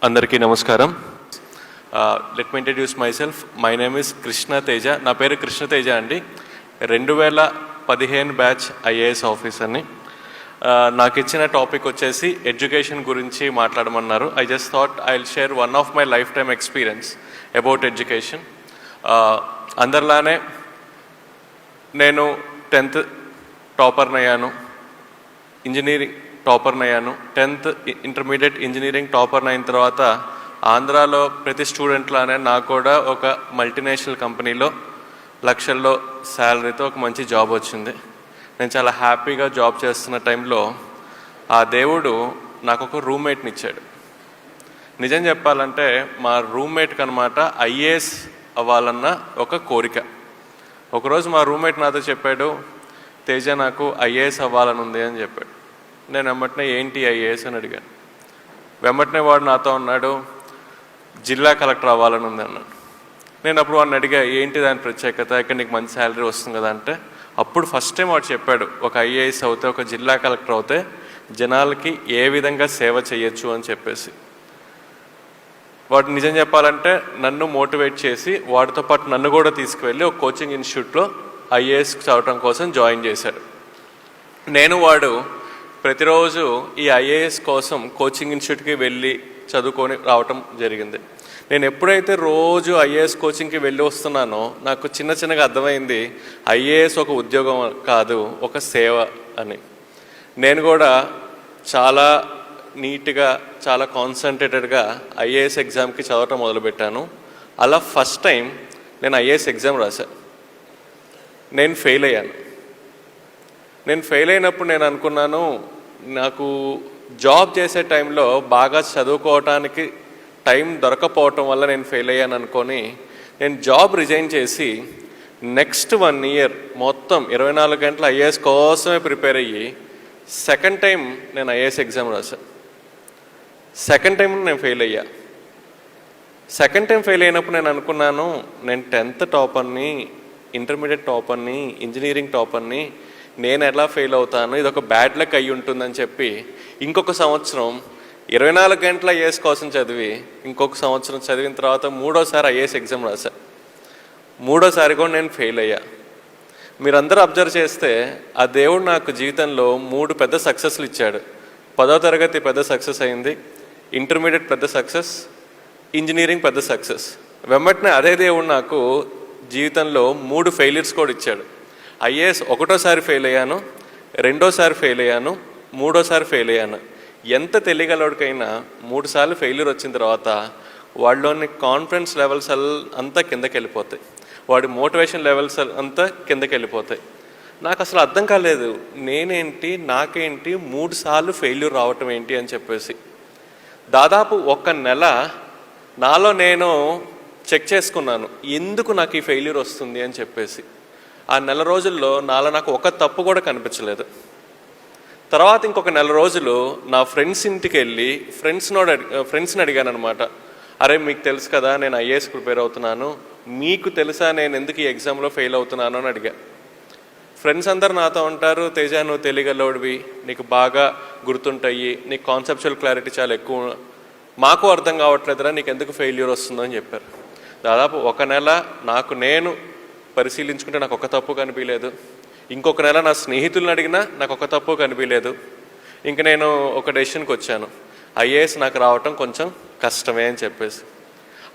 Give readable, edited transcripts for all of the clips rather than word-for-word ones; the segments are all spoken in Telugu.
అందరికీ నమస్కారం. Let me introduce my self. My name is Krishna Teja. నా పేరు కృష్ణ తేజ అండి. 2015 బ్యాచ్ ఐఏఎస్ ఆఫీసర్ని. నాకు ఇచ్చిన టాపిక్ వచ్చేసి ఎడ్యుకేషన్ గురించి మాట్లాడమన్నారు. I just thought I will share one of my life time experience about education. అందరిలానే నేను 10th టాపర్నయ్యాను, ఇంజనీరింగ్ టాపర్నయ్యాను. 10th ఇంటర్మీడియట్ ఇంజనీరింగ్ టాపర్న అయిన తర్వాత ఆంధ్రాలో ప్రతి స్టూడెంట్లానే నాకు కూడా ఒక మల్టీనేషనల్ కంపెనీలో లక్షల్లో శాలరీతో ఒక మంచి జాబ్ వచ్చింది. నేను చాలా హ్యాపీగా జాబ్ చేస్తున్న టైంలో ఆ దేవుడు నాకు ఒక రూమ్మేట్ని ఇచ్చాడు. నిజం చెప్పాలంటే మా రూమ్మేట్కి అనమాట ఐఏఎస్ అవ్వాలన్న ఒక కోరిక. ఒకరోజు మా రూమ్మేట్ నాతో చెప్పాడు, తేజ నాకు ఐఏఎస్ అవ్వాలని ఉంది అని చెప్పాడు. నేను వెంబటనే ఏంటి ఐఏఎస్ అని అడిగాను. వెంబటనే వాడు నాతో అన్నాడు, జిల్లా కలెక్టర్ అవ్వాలని ఉంది అన్నాడు. నేను అప్పుడు వాడిని అడిగా, ఏంటి దాని ప్రత్యేకత, ఇక్కడ నీకు మంచి శాలరీ వస్తుంది కదా అంటే, అప్పుడు ఫస్ట్ టైం వాడు చెప్పాడు, ఒక ఐఏఎస్ అవుతే, ఒక జిల్లా కలెక్టర్ అవుతే జనాలకి ఏ విధంగా సేవ చేయొచ్చు అని చెప్పేసి. వాడు నిజం చెప్పాలంటే నన్ను మోటివేట్ చేసి వాడితో పాటు నన్ను కూడా తీసుకువెళ్ళి ఒక కోచింగ్ ఇన్స్టిట్యూట్లో ఐఏఎస్ చదవటం కోసం జాయిన్ చేశాడు. నేను వాడు ప్రతిరోజు ఈ ఐఏఎస్ కోసం కోచింగ్ ఇన్స్టిట్యూట్కి వెళ్ళి చదువుకొని రావటం జరిగింది. నేను ఎప్పుడైతే రోజు ఐఏఎస్ కోచింగ్కి వెళ్ళి వస్తున్నానో నాకు చిన్నగా అర్థమైంది, ఐఏఎస్ ఒక ఉద్యోగం కాదు, ఒక సేవ అని. నేను కూడా చాలా నీట్గా, చాలా కాన్సన్ట్రేటెడ్గా ఐఏఎస్ ఎగ్జామ్కి చదవటం మొదలుపెట్టాను. అలా ఫస్ట్ టైం నేను ఐఏఎస్ ఎగ్జామ్ రాశాను. నేను ఫెయిల్ అయ్యాను. నేను ఫెయిల్ అయినప్పుడు నేను అనుకున్నాను, నాకు జాబ్ చేసే టైంలో బాగా చదువుకోవటానికి టైం దొరకపోవటం వల్ల నేను ఫెయిల్ అయ్యాను అనుకొని నేను జాబ్ రిజైన్ చేసి నెక్స్ట్ 1 year మొత్తం 24 గంటలు ఐఏఎస్ కోసమే ప్రిపేర్ అయ్యి సెకండ్ టైం నేను ఐఏఎస్ ఎగ్జామ్ రాశాను. సెకండ్ టైం నేను ఫెయిల్ అయ్యా. సెకండ్ టైం ఫెయిల్ అయినప్పుడు నేను అనుకున్నాను, నేను 10th టాపర్ని, ఇంటర్మీడియట్ టాపర్ని, ఇంజనీరింగ్ టాపర్ని, నేను ఎలా ఫెయిల్ అవుతాను, ఇది ఒక బ్యాడ్ లక్ అయ్యి ఉంటుందని చెప్పి ఇంకొక సంవత్సరం 24 గంటల ఐఏఎస్ కోసం చదివి ఇంకొక సంవత్సరం చదివిన తర్వాత 3వసారి ఐఏఎస్ ఎగ్జామ్ రాశా. 3వసారి కూడా నేను ఫెయిల్ అయ్యా. మీరందరూ అబ్జర్వ్ చేస్తే ఆ దేవుడు నాకు జీవితంలో 3 పెద్ద సక్సెస్లు ఇచ్చాడు. 10వ తరగతి పెద్ద సక్సెస్ అయింది, ఇంటర్మీడియట్ పెద్ద సక్సెస్, ఇంజనీరింగ్ పెద్ద సక్సెస్. వెంబటనే అదే దేవుడు నాకు జీవితంలో 3 ఫెయిల్యూర్స్ కూడా ఇచ్చాడు. ఐఏఎస్ 1వసారి ఫెయిల్ అయ్యాను, 2వసారి ఫెయిల్ అయ్యాను, 3వసారి ఫెయిల్ అయ్యాను. ఎంత తెలియగలవాడికైనా 3 సార్లు ఫెయిల్యూర్ వచ్చిన తర్వాత వాడిలోని కాన్ఫిడెన్స్ లెవెల్స్ అంతా కిందకి వెళ్ళిపోతాయి, వాడి మోటివేషన్ లెవెల్స్ అంతా కిందకి వెళ్ళిపోతాయి. నాకు అసలు అర్థం కాలేదు, నేనేంటి, నాకేంటి 3 సార్లు ఫెయిల్యూర్ రావటం ఏంటి అని చెప్పేసి. దాదాపు 1 నెల నాలో నేను చెక్ చేసుకున్నాను, ఎందుకు నాకు ఈ ఫెయిల్యూర్ వస్తుంది అని చెప్పేసి. ఆ నెల రోజుల్లో నాలో నాకు ఒక తప్పు కూడా కనిపించలేదు. తర్వాత ఇంకొక నెల రోజులు నా ఫ్రెండ్స్ ఇంటికి వెళ్ళి ఫ్రెండ్స్ని అడిగాను అనమాట, అరే మీకు తెలుసు కదా నేను ఐఏఎస్ ప్రిపేర్ అవుతున్నాను, మీకు తెలుసా నేను ఎందుకు ఈ ఎగ్జామ్లో ఫెయిల్ అవుతున్నాను అని అడిగా. ఫ్రెండ్స్ అందరు నాతో ఉంటారు, తేజ నువ్వు తెలియగలవాడివి, నీకు బాగా గుర్తుంటాయి, నీకు కాన్సెప్చువల్ క్లారిటీ చాలా ఎక్కువ, మాకు అర్థం కావట్లేదురా నీకు ఎందుకు ఫెయిల్యూర్ వస్తుందో అని చెప్పారు. దాదాపు 1 నెల నాకు నేను పరిశీలించుకుంటే నాకు ఒక తప్పు కనిపించలేదు. ఇంకొక నెల నా స్నేహితులను అడిగినా నాకు ఒక తప్పు కనిపించలేదు. ఇంక నేను ఒక డెసిషన్కి వచ్చాను, ఐఏఎస్ నాకు రావటం కొంచెం కష్టమే అని చెప్పేసి.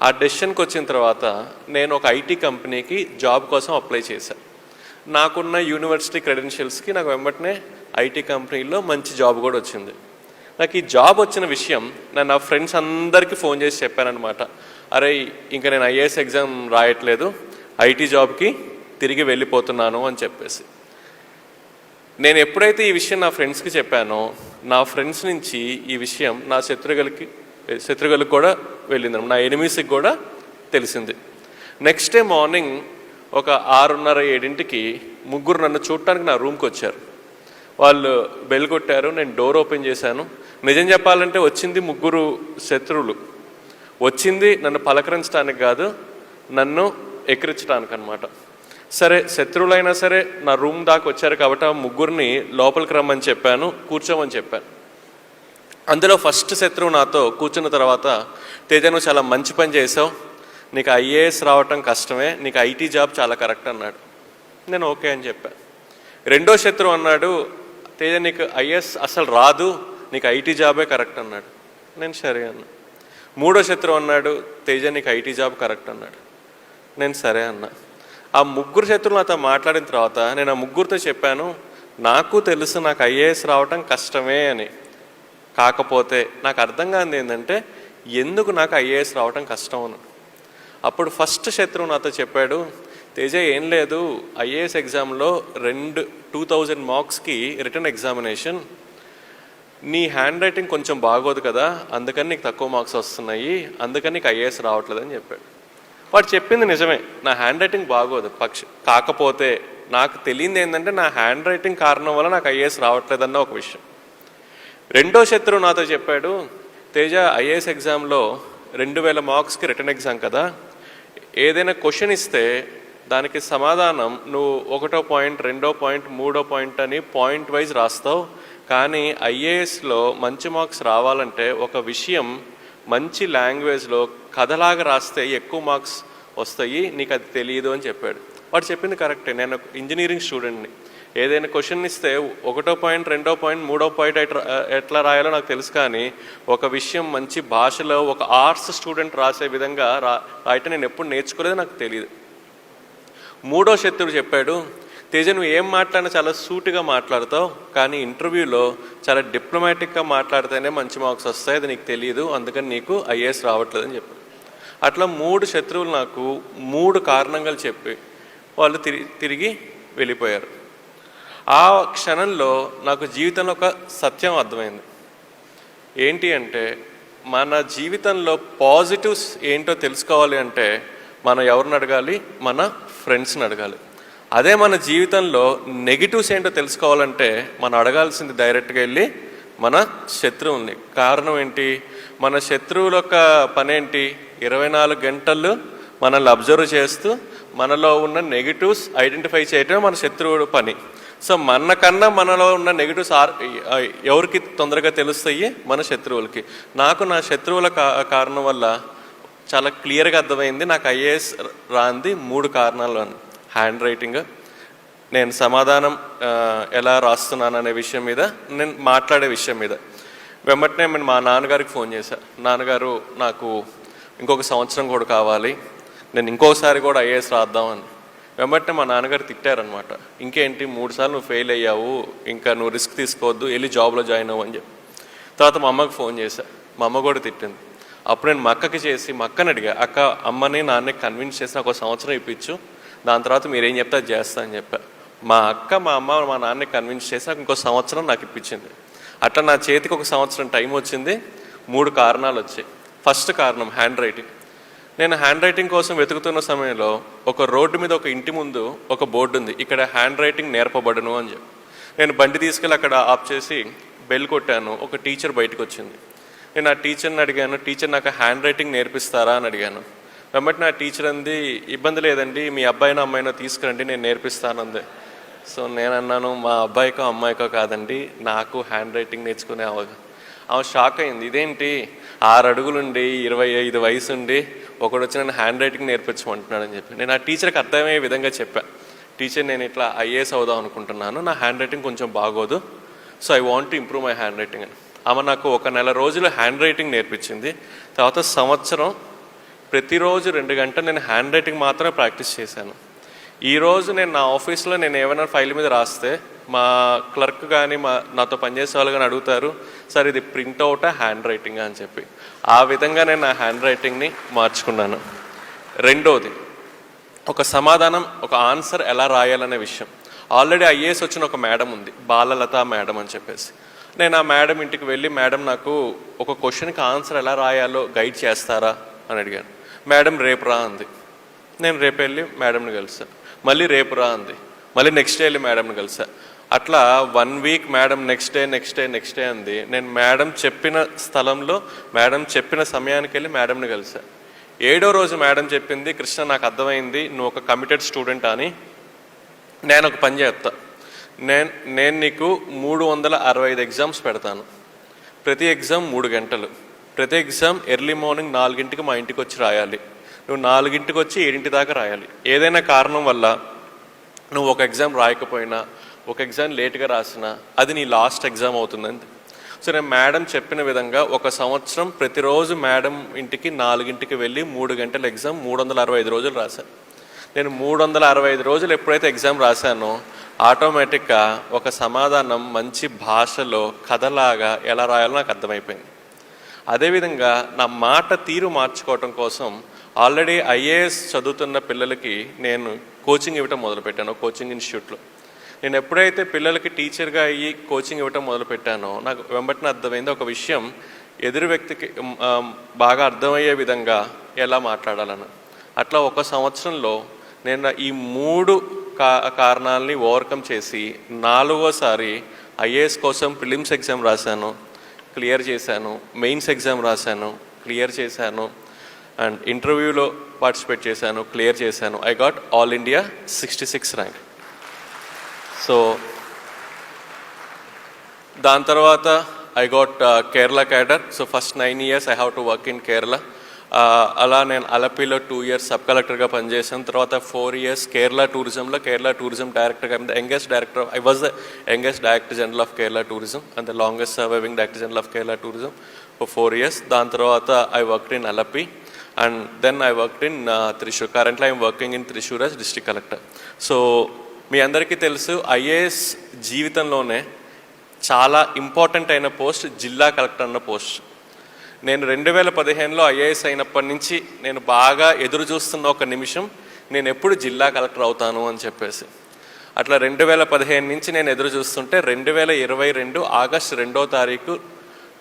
ఆ డెసిషన్కి వచ్చిన తర్వాత నేను ఒక ఐటీ కంపెనీకి జాబ్ కోసం అప్లై చేశాను. నాకున్న యూనివర్సిటీ క్రెడెన్షియల్స్కి నాకు వెంబటనే ఐటీ కంపెనీలో మంచి జాబ్ కూడా వచ్చింది. నాకు ఈ జాబ్ వచ్చిన విషయం నేను నా ఫ్రెండ్స్ అందరికీ ఫోన్ చేసి చెప్పానమాట, అరే ఇంకా నేను ఐఏఎస్ ఎగ్జామ్ రాయట్లేదు, ఐటీ జాబ్కి తిరిగి వెళ్ళిపోతున్నాను అని చెప్పేసి. నేను ఎప్పుడైతే ఈ విషయం నా ఫ్రెండ్స్కి చెప్పానో నా ఫ్రెండ్స్ నుంచి ఈ విషయం నా శత్రువులకు కూడా వెళ్ళింది, నా ఎనిమీస్కి కూడా తెలిసింది. నెక్స్ట్ డే మార్నింగ్ ఒక 6:30-7కి 3 నన్ను చూడటానికి నా రూమ్కి వచ్చారు. వాళ్ళు బెల్ కొట్టారు, నేను డోర్ ఓపెన్ చేశాను. నిజం చెప్పాలంటే వచ్చింది 3 శత్రువులు. వచ్చింది నన్ను పలకరించడానికి కాదు, నన్ను ఎక్కిరించడానికి అనమాట. సరే శత్రువులైనా సరే నా రూమ్ దాకా వచ్చారు కాబట్టి ఆ 3 లోపలికి రమ్మని చెప్పాను, కూర్చోమని చెప్పాను. అందులో ఫస్ట్ శత్రువు నాతో కూర్చున్న తర్వాత, తేజ నువ్వు చాలా మంచి పని చేసావు, నీకు ఐఏఎస్ రావటం కష్టమే, నీకు ఐటీ జాబ్ చాలా కరెక్ట్ అన్నాడు. నేను ఓకే అని చెప్పాను. రెండో శత్రువు అన్నాడు, తేజ నీకు ఐఏఎస్ అసలు రాదు, నీకు ఐటీ జాబే కరెక్ట్ అన్నాడు. నేను సరే అన్నా. మూడో శత్రువు అన్నాడు, తేజ నీకు ఐటీ జాబ్ కరెక్ట్ అన్నాడు. నేను సరే అన్నా. ఆ ముగ్గురు శత్రువులు నాతో మాట్లాడిన తర్వాత నేను ఆ ముగ్గురితో చెప్పాను, నాకు తెలుసు నాకు ఐఏఎస్ రావటం కష్టమే అని. కాకపోతే నాకు అర్థం కానిది ఏంటంటే ఎందుకు నాకు ఐఏఎస్ రావటం కష్టం అని. అప్పుడు ఫస్ట్ శత్రువు నాతో చెప్పాడు, తేజ ఏం లేదు, ఐఏఎస్ ఎగ్జామ్లో 2000 మార్క్స్కి రిటర్న్ ఎగ్జామినేషన్, నీ హ్యాండ్ రైటింగ్ కొంచెం బాగోదు కదా, అందుకని నీకు తక్కువ మార్క్స్ వస్తున్నాయి, అందుకని నీకు ఐఏఎస్ రావట్లేదని చెప్పాడు. వాడు చెప్పింది నిజమే, నా హ్యాండ్ రైటింగ్ బాగోదు, కాకపోతే నాకు తెలియంది ఏంటంటే నా హ్యాండ్ రైటింగ్ కారణం వల్ల నాకు ఐఏఎస్ రావట్లేదన్న ఒక విషయం. రెండో శత్రువు నాతో చెప్పాడు, తేజ ఐఏఎస్ ఎగ్జామ్లో 2000 మార్క్స్కి రిటర్న్ ఎగ్జామ్ కదా, ఏదైనా క్వశ్చన్ ఇస్తే దానికి సమాధానం నువ్వు 1వ పాయింట్ 2వ పాయింట్ 3వ పాయింట్ అని పాయింట్ వైజ్ రాస్తావు, కానీ ఐఏఎస్లో మంచి మార్క్స్ రావాలంటే ఒక విషయం మంచి లాంగ్వేజ్లో కథలాగా రాస్తే ఎక్కువ మార్క్స్ వస్తాయి, నీకు అది తెలియదు అని చెప్పాడు. వాడు చెప్పింది కరెక్టే. నేను ఇంజనీరింగ్ స్టూడెంట్ని, ఏదైనా క్వశ్చన్ ఇస్తే 1వ పాయింట్ 2వ పాయింట్ 3వ పాయింట్ ఎట్లా రాయాలో నాకు తెలుసు, కానీ ఒక విషయం మంచి భాషలో ఒక ఆర్ట్స్ స్టూడెంట్ రాసే విధంగా రాయటం నేను ఎప్పుడు నేర్చుకోలేదు, నాకు తెలియదు. మూడో శత్రువు చెప్పాడు, తేజ నువ్వు ఏం మాట్లాడినా చాలా సూటిగా మాట్లాడతావు, కానీ ఇంటర్వ్యూలో చాలా డిప్లొమాటిక్గా మాట్లాడితేనే మంచి మార్క్స్ వస్తాయి, అది నీకు తెలియదు, అందుకని నీకు ఐఏఎస్ రావట్లేదని చెప్పాడు. అట్లా 3 శత్రువులు నాకు 3 కారణాలు చెప్పి వాళ్ళు తిరిగి వెళ్ళిపోయారు. ఆ క్షణంలో నాకు జీవితంలో ఒక సత్యం అర్థమైంది. ఏంటి అంటే మన జీవితంలో పాజిటివ్స్ ఏంటో తెలుసుకోవాలి అంటే మనం ఎవరిని అడగాలి? మన ఫ్రెండ్స్ని అడగాలి. అదే మన జీవితంలో నెగిటివ్స్ ఏంటో తెలుసుకోవాలంటే మనం అడగాల్సింది డైరెక్ట్గా వెళ్ళి మన శత్రువుల్ని. కారణం ఏంటి? మన శత్రువుల యొక్క పని ఏంటి? 24 గంటలు మనల్ని అబ్జర్వ్ చేస్తూ మనలో ఉన్న నెగిటివ్స్ ఐడెంటిఫై చేయటం మన శత్రువుడు పని. సో మనకన్నా మనలో ఉన్న నెగిటివ్స్ ఎవరికి తొందరగా తెలుస్తాయి? మన శత్రువులకి. నాకు నా శత్రువుల కారణం వల్ల చాలా క్లియర్గా అర్థమైంది నాకు ఐఏఎస్ రాంది 3 కారణాలు అని. హ్యాండ్ రైటింగ్, నేను సమాధానం ఎలా రాస్తున్నాను అనే విషయం మీద, నేను మాట్లాడే విషయం మీద. వెంబటనే నేను మా నాన్నగారికి ఫోన్ చేశాను. నాన్నగారు నాకు ఇంకొక సంవత్సరం కూడా కావాలి, నేను ఇంకోసారి కూడా ఐఏఎస్ రాద్దామని. వెంబటనే మా నాన్నగారు తిట్టారనమాట. ఇంకేంటి 3 సార్లు నువ్వు ఫెయిల్ అయ్యావు, ఇంకా నువ్వు రిస్క్ తీసుకోవద్దు, వెళ్ళి జాబ్లో జాయిన్ అవ్వు అని చెప్పి. తర్వాత మా అమ్మకి ఫోన్ చేశా, మా అమ్మ కూడా తిట్టింది. అప్పుడు నేను మా అక్కకి చేసి మా అక్కని అడిగా, అక్క అమ్మని నాన్నకి కన్విన్స్ చేసి నాకు 1 సంవత్సరం ఇప్పించు, దాని తర్వాత మీరేం చెప్తే అది చేస్తా అని చెప్పా. మా అక్క మా అమ్మ మా నాన్నని కన్విన్స్ చేసి నాకు 1 సంవత్సరం నాకు ఇప్పించింది. అట్లా నా చేతికి 1 సంవత్సరం టైం వచ్చింది. 3 కారణాలు వచ్చాయి. ఫస్ట్ కారణం హ్యాండ్ రైటింగ్. నేను హ్యాండ్ రైటింగ్ కోసం వెతుకుతున్న సమయంలో ఒక రోడ్డు మీద ఒక ఇంటి ముందు ఒక బోర్డు ఉంది, ఇక్కడ హ్యాండ్ రైటింగ్ నేర్పబడును అని చెప్పి. నేను బండి తీసుకెళ్ళి అక్కడ ఆఫ్ చేసి బెల్ కొట్టాను. ఒక టీచర్ బయటకు వచ్చింది. నేను ఆ టీచర్ని అడిగాను, టీచర్ నాకు హ్యాండ్ రైటింగ్ నేర్పిస్తారా అని అడిగాను. వెంబటి నా టీచర్ అంది, ఇబ్బంది లేదండి, మీ అబ్బాయినో అమ్మాయినో తీసుకురండి, నేను నేర్పిస్తానంది. సో నేను అన్నాను, మా అబ్బాయికో అమ్మాయికో కాదండి, నాకు హ్యాండ్ రైటింగ్ నేర్చుకునే ఆమె షాక్ అయింది. ఇదేంటి 6 అడుగులుండి 25 వయసు ఉండి ఒకడు వచ్చి నేను హ్యాండ్ రైటింగ్ నేర్పించమంటున్నాడు అని చెప్పి. నేను ఆ టీచర్కి అర్థమయ్యే విధంగా చెప్పాను, టీచర్ నేను ఇట్లా ఐఏఎస్ అవుదాం అనుకుంటున్నాను, నా హ్యాండ్ రైటింగ్ కొంచెం బాగోదు, so I want to improve my hand writing అని. ఆమె నాకు 1 నెల రోజులు హ్యాండ్ రైటింగ్ నేర్పించింది. తర్వాత సంవత్సరం ప్రతిరోజు 2 గంటలు నేను హ్యాండ్ రైటింగ్ మాత్రమే ప్రాక్టీస్ చేశాను. ఈరోజు నేను నా ఆఫీస్లో నేను ఏమైనా ఫైల్ మీద రాస్తే మా క్లర్క్ కానీ నాతో పనిచేసే వాళ్ళు కానీ అడుగుతారు, సార్ ఇది ప్రింట్అవుటా హ్యాండ్ రైటింగ్ అని చెప్పి. ఆ విధంగా నేను నా హ్యాండ్ రైటింగ్ని మార్చుకున్నాను. రెండోది, ఒక సమాధానం ఒక ఆన్సర్ ఎలా రాయాలనే విషయం. ఆల్రెడీ ఐఏఎస్ వచ్చిన ఒక మేడం ఉంది, బాలలత మేడం అని చెప్పేసి. నేను ఆ మేడం ఇంటికి వెళ్ళి, మేడం నాకు ఒక క్వశ్చన్కి ఆన్సర్ ఎలా రాయాలో గైడ్ చేస్తారా అని అడిగాను. మేడం రేపు రా అంది. నేను రేపు వెళ్ళి మేడంని కలిసా. మళ్ళీ రేపు రా అంది. మళ్ళీ నెక్స్ట్ డే వెళ్ళి మేడంని కలిసా. అట్లా 1 వీక్ మేడం నెక్స్ట్ డే అంది. నేను మేడం చెప్పిన స్థలంలో మేడం చెప్పిన సమయానికి వెళ్ళి మేడంని కలిసా. 7వ రోజు మేడం చెప్పింది, కృష్ణ నాకు అర్థమైంది నువ్వు ఒక కమిటెడ్ స్టూడెంట్ అని, నేను ఒక పని చేస్తా, నేను నీకు 365 ఎగ్జామ్స్ పెడతాను, ప్రతి ఎగ్జామ్ 3 గంటలు, ప్రతి ఎగ్జామ్ ఎర్లీ మార్నింగ్ 4ంటికి మా ఇంటికి వచ్చి రాయాలి. నువ్వు 4ంటికి వచ్చి 7 దాకా రాయాలి. ఏదైనా కారణం వల్ల నువ్వు ఒక ఎగ్జామ్ రాయకపోయినా, ఒక ఎగ్జామ్ లేట్గా రాసినా అది నీ లాస్ట్ ఎగ్జామ్ అవుతుందండి. సో నేను మేడం చెప్పిన విధంగా 1 సంవత్సరం ప్రతిరోజు మేడం ఇంటికి 4ంటికి వెళ్ళి 3 గంటల ఎగ్జామ్ 365 రోజులు రాశాను. నేను 365 రోజులు ఎప్పుడైతే ఎగ్జామ్ రాశానో ఆటోమేటిక్గా ఒక సమాధానం మంచి భాషలో కథలాగా ఎలా రాయాలో నాకు అర్థమైపోయింది. అదేవిధంగా నా మాట తీరు మార్చుకోవటం కోసం ఆల్రెడీ ఐఏఎస్ చదువుతున్న పిల్లలకి నేను కోచింగ్ ఇవ్వటం మొదలుపెట్టాను కోచింగ్ ఇన్స్టిట్యూట్లో. నేను ఎప్పుడైతే పిల్లలకి టీచర్గా అయ్యి కోచింగ్ ఇవ్వటం మొదలుపెట్టానో నాకు వెంబటిన అర్థమైంది ఒక విషయం, ఎదురు వ్యక్తికి బాగా అర్థమయ్యే విధంగా ఎలా మాట్లాడాలను. అట్లా 1 సంవత్సరంలో నేను ఈ 3 కారణాలని ఓవర్కమ్ చేసి 4వసారి ఐఏఎస్ కోసం ప్రిలిమ్స్ ఎగ్జామ్ రాశాను, క్లియర్ చేశాను. మెయిన్స్ ఎగ్జామ్ రాశాను, క్లియర్ చేశాను. అండ్ ఇంటర్వ్యూలో పార్టిసిపేట్ చేశాను, క్లియర్ చేశాను. I got all India 66 rank. So దాని తర్వాత I got Kerala cadre. So first 9 years I have to work in Kerala. అలా నేను అలపిలో 2 years సబ్ కలెక్టర్గా పనిచేశాను. తర్వాత 4 years కేరళ టూరిజం డైరెక్టర్గా. I was the youngest director general of Kerala tourism and the longest surviving director general of Kerala tourism for 4 years. దాని తర్వాత I worked in Alleppey and then I worked in Thrissur. Currently I'm working in Thrissur as district collector. So మీ అందరికీ తెలుసు ఐఏఎస్ జీవితంలోనే చాలా ఇంపార్టెంట్ అయిన పోస్ట్ జిల్లా కలెక్టర్ అన్న పోస్ట్. నేను 2015లో ఐఏఎస్ అయినప్పటి నుంచి నేను బాగా ఎదురు చూస్తున్న ఒక నిమిషం, నేను ఎప్పుడు జిల్లా కలెక్టర్ అవుతాను అని చెప్పేసి. అట్లా 2015 నుంచి నేను ఎదురు చూస్తుంటే 2022 ఆగస్టు 2వ తారీఖు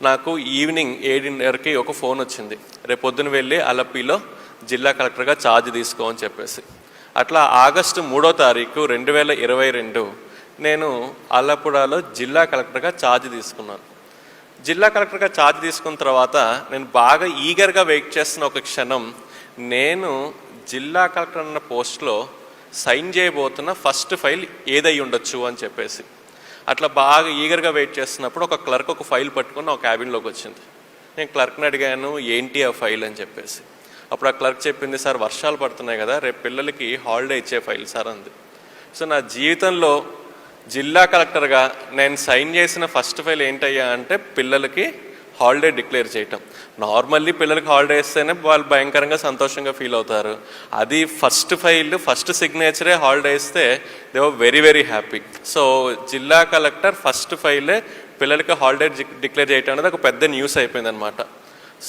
నాకు ఈవినింగ్ 7:30కి ఒక ఫోన్ వచ్చింది, రేపొద్దున వెళ్ళి అలపిలో జిల్లా కలెక్టర్గా ఛార్జ్ తీసుకో అని చెప్పేసి. అట్లా ఆగస్టు 3వ తారీఖు 2022 నేను అల్లపురాలో జిల్లా కలెక్టర్గా ఛార్జ్ తీసుకున్నాను. జిల్లా కలెక్టర్గా ఛార్జ్ తీసుకున్న తర్వాత నేను బాగా ఈగర్గా వెయిట్ చేస్తున్న ఒక క్షణం, నేను జిల్లా కలెక్టర్ అన్న పోస్ట్లో సైన్ చేయబోతున్న ఫస్ట్ ఫైల్ ఏదై ఉండొచ్చు అని చెప్పేసి. అట్లా బాగా ఈగర్గా వెయిట్ చేస్తున్నప్పుడు ఒక క్లర్క్ ఒక ఫైల్ పట్టుకుని ఒక క్యాబిన్లోకి వచ్చింది. నేను క్లర్క్ని అడిగాను ఏంటి ఆ ఫైల్ అని చెప్పేసి. అప్పుడు ఆ క్లర్క్ చెప్పింది, సార్ వర్షాలు పడుతున్నాయి కదా, రేపు పిల్లలకి హాలిడే ఇచ్చే ఫైల్ సార్ అంది. సో నా జీవితంలో జిల్లా కలెక్టర్గా నేను సైన్ చేసిన ఫస్ట్ ఫైల్ ఏంటయ్యా అంటే పిల్లలకి హాలిడే డిక్లేర్ చేయటం. నార్మల్లీ పిల్లలకి హాలిడే ఇస్తేనే వాళ్ళు భయంకరంగా సంతోషంగా ఫీల్ అవుతారు. అది ఫస్ట్ ఫైల్, ఫస్ట్ సిగ్నేచరే హాలిడే ఇస్తే they were very very happy. So జిల్లా కలెక్టర్ ఫస్ట్ ఫైలే పిల్లలకి హాలిడే డిక్లేర్ చేయటం అనేది ఒక పెద్ద న్యూస్ అయిపోయింది అనమాట.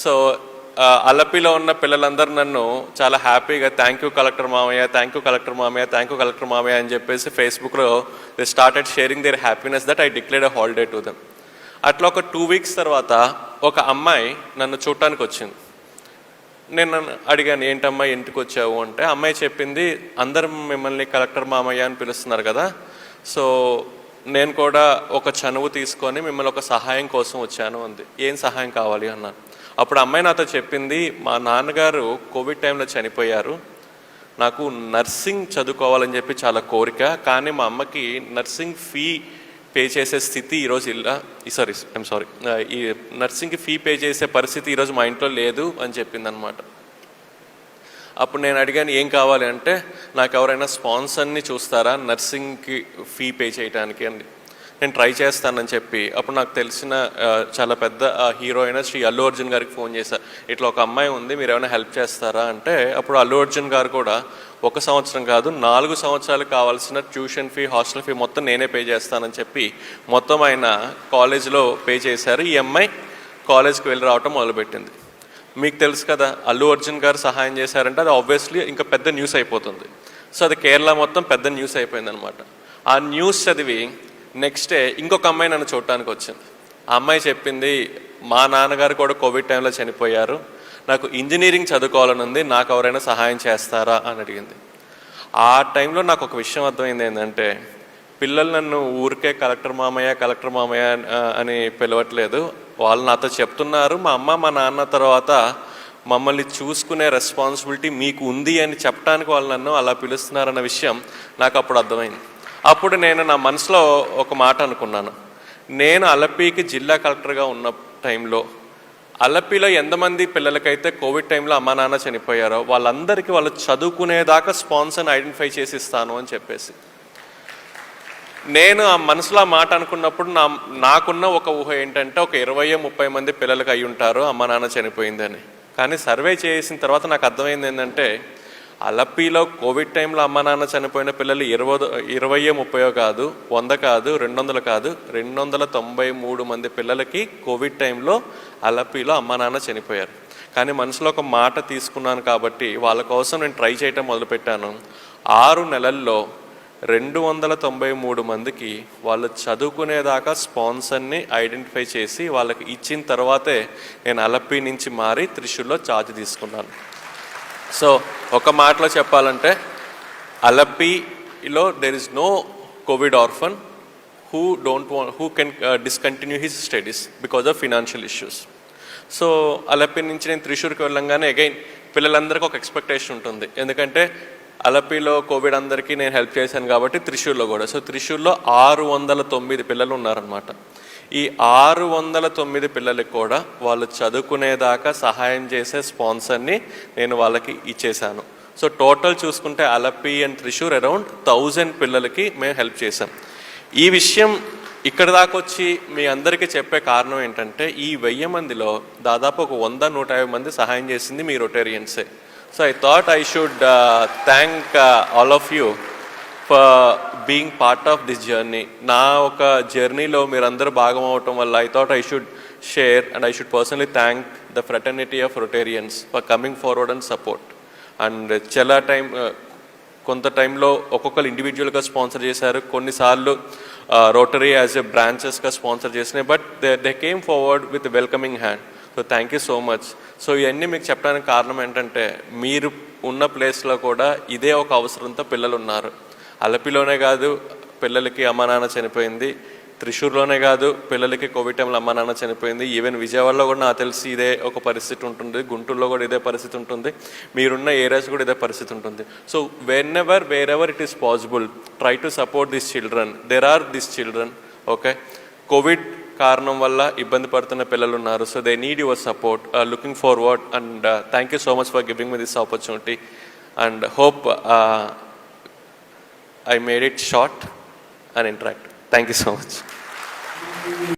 సో అలపిలో ఉన్న పిల్లలందరూ నన్ను చాలా హ్యాపీగా థ్యాంక్ యూ కలెక్టర్ మామయ్య అని చెప్పేసి ఫేస్బుక్లో they started sharing their happiness that I declared a holiday to them. అట్లా ఒక 2 weeks తర్వాత ఒక అమ్మాయి నన్ను చూడటానికి వచ్చింది. నేను అడిగాను ఏంటమ్మాయి ఎందుకు వచ్చావు అంటే, అమ్మాయి చెప్పింది అందరం మిమ్మల్ని కలెక్టర్ మామయ్య అని పిలుస్తున్నారు కదా, సో నేను కూడా ఒక చనువు తీసుకొని మిమ్మల్ని ఒక సహాయం కోసం వచ్చాను అంది. ఏం సహాయం కావాలి అన్నాను. అప్పుడు అమ్మాయి నాతో చెప్పింది, మా నాన్నగారు కోవిడ్ టైంలో చనిపోయారు, నాకు నర్సింగ్ చదువుకోవాలని చెప్పి చాలా కోరిక, కానీ మా అమ్మకి నర్సింగ్ ఫీ పే చేసే స్థితి ఈరోజు ఈ నర్సింగ్కి ఫీ పే చేసే పరిస్థితి ఈరోజు మా ఇంట్లో లేదు అని చెప్పింది అనమాట. అప్పుడు నేను అడిగాను ఏం కావాలి అంటే, నాకు ఎవరైనా స్పాన్సర్ని చూస్తారా నర్సింగ్కి ఫీ పే చేయడానికి అండి, నేను ట్రై చేస్తానని చెప్పి. అప్పుడు నాకు తెలిసిన చాలా పెద్ద హీరో అయిన శ్రీ అల్లు అర్జున్ గారికి ఫోన్ చేశాను, ఇట్లా ఒక అమ్మాయి ఉంది మీరు ఏమైనా హెల్ప్ చేస్తారా అంటే. అప్పుడు అల్లు అర్జున్ గారు కూడా 1 సంవత్సరం కాదు 4 సంవత్సరాలు కావాల్సిన ట్యూషన్ ఫీ, హాస్టల్ ఫీ మొత్తం నేనే పే చేస్తానని చెప్పి మొత్తం ఆయన కాలేజ్లో పే చేశారు. ఈ అమ్మాయి కాలేజ్కి వెళ్ళి రావటం మొదలుపెట్టింది. మీకు తెలుసు కదా, అల్లు అర్జున్ గారు సహాయం చేశారంటే అది ఆబ్వియస్లీ ఇంకా పెద్ద న్యూస్ అయిపోతుంది. సో అది కేరళ మొత్తం పెద్ద న్యూస్ అయిపోయింది అనమాట. ఆ న్యూస్ చదివి నెక్స్ట్ డే ఇంకొక అమ్మాయి నన్ను చూడటానికి వచ్చింది. ఆ అమ్మాయి చెప్పింది, మా నాన్నగారు కూడా కోవిడ్ టైంలో చనిపోయారు, నాకు ఇంజనీరింగ్ చదువుకోవాలని ఉంది, నాకు ఎవరైనా సహాయం చేస్తారా అని అడిగింది. ఆ టైంలో నాకు ఒక విషయం అర్థమైంది ఏంటంటే, పిల్లలు నన్ను ఊరికే కలెక్టర్ మామయ్య అని పిలవట్లేదు, వాళ్ళు నాతో చెప్తున్నారు మా అమ్మ మా నాన్న తర్వాత మమ్మల్ని చూసుకునే రెస్పాన్సిబిలిటీ మీకు ఉంది అని చెప్పడానికి వాళ్ళు నన్ను అలా పిలుస్తున్నారన్న విషయం నాకు అప్పుడు అర్థమైంది. అప్పుడు నేను నా మనసులో ఒక మాట అనుకున్నాను, నేను అలపికి జిల్లా కలెక్టర్గా టైంలో అలపిలో ఎంతమంది పిల్లలకైతే కోవిడ్ టైంలో అమ్మా నాన్న చనిపోయారో వాళ్ళందరికీ వాళ్ళు చదువుకునేదాకా స్పాన్సర్ని ఐడెంటిఫై చేసి ఇస్తాను అని చెప్పేసి నేను ఆ మనసులో మాట అనుకున్నప్పుడు నాకున్న ఒక ఊహ ఏంటంటే ఒక 20-30 మంది పిల్లలకి అయి ఉంటారు అమ్మ నాన్న చనిపోయిందని. కానీ సర్వే చేసిన తర్వాత నాకు అర్థమైంది ఏంటంటే అలపిలో కోవిడ్ టైంలో అమ్మ నాన్న చనిపోయిన పిల్లలు 20-30 కాదు, 100 కాదు, 200 కాదు, 293 మంది పిల్లలకి కోవిడ్ టైంలో అలపిలో అమ్మ నాన్న చనిపోయారు. కానీ మనసులో ఒక మాట తీసుకున్నాను కాబట్టి వాళ్ళ కోసం నేను ట్రై చేయటం మొదలుపెట్టాను. 6 నెలల్లో 293 మందికి వాళ్ళు చదువుకునేదాకా స్పాన్సర్ని ఐడెంటిఫై చేసి వాళ్ళకి ఇచ్చిన తర్వాతే నేను అలపి నుంచి మారి త్రిశూర్లో ఛార్జ్ తీసుకున్నాను. సో ఒక మాటలో చెప్పాలంటే అలపిలో there is no covid orphan who can discontinue his studies because of financial issues. So Alleppey నుంచి నేను త్రిశూర్కి వెళ్ళంగానే అగైన్ పిల్లలందరికీ ఒక ఎక్స్పెక్టేషన్ ఉంటుంది. ఎందుకంటే అలపిలో కోవిడ్ అందరికీ నేను హెల్ప్ చేశాను కాబట్టి త్రిశూర్లో కూడా. సో త్రిశూర్లో 609 పిల్లలు ఉన్నారనమాట. ఈ 609 పిల్లలకి కూడా వాళ్ళు చదువుకునేదాకా సహాయం చేసే స్పాన్సర్ని నేను వాళ్ళకి ఇచ్చేశాను. సో టోటల్ చూసుకుంటే అలపి అండ్ త్రిశూర్ అరౌండ్ 1000 పిల్లలకి మేము హెల్ప్ చేశాం. ఈ విషయం ఇక్కడ దాకా వచ్చి మీ అందరికీ చెప్పే కారణం ఏంటంటే ఈ 1000 మందిలో దాదాపు ఒక 100-150 మంది సహాయం చేసింది మీ రొటేరియన్సే. So I thought I should thank all of you for being part of this journey. నా ఒక జర్నీలో మీరందరూ భాగం అవటం వల్ల I thought I should share and I should personally thank the fraternity of Rotarians for coming forward and support. And చాలా కొంత టైంలో ఒక్కొక్కరు ఇండివిజువల్గా స్పాన్సర్ చేశారు, కొన్నిసార్లు రోటరీ యాజ్ ఎ బ్రాంచెస్గా స్పాన్సర్ చేసినాయి. But they came forward with welcoming hand. So thank you so much. So ఇవన్నీ మీకు చెప్పడానికి కారణం ఏంటంటే మీరు ఉన్న ప్లేస్లో కూడా ఇదే ఒక అవసరంతో పిల్లలు ఉన్నారు. అలపిలోనే కాదు పిల్లలకి అమ్మ నాన్న చనిపోయింది, త్రిశూర్లోనే కాదు పిల్లలకి కోవిడ్ టైంలో అమ్మ నాన్న చనిపోయింది. ఈవెన్ విజయవాడలో కూడా నాకు తెలిసి ఇదే ఒక పరిస్థితి ఉంటుంది, గుంటూరులో కూడా ఇదే పరిస్థితి ఉంటుంది, మీరున్న ఏరియాస్ కూడా ఇదే పరిస్థితి ఉంటుంది. So wherever it is possible try to support this children. There are this children, okay, covid కారణం వల్ల ఇబ్బంది పడుతున్న పిల్లలు ఉన్నారు. So they need your support. Looking forward and thank you so much for giving me this opportunity and hope I made it short and interactive. Thank you so much.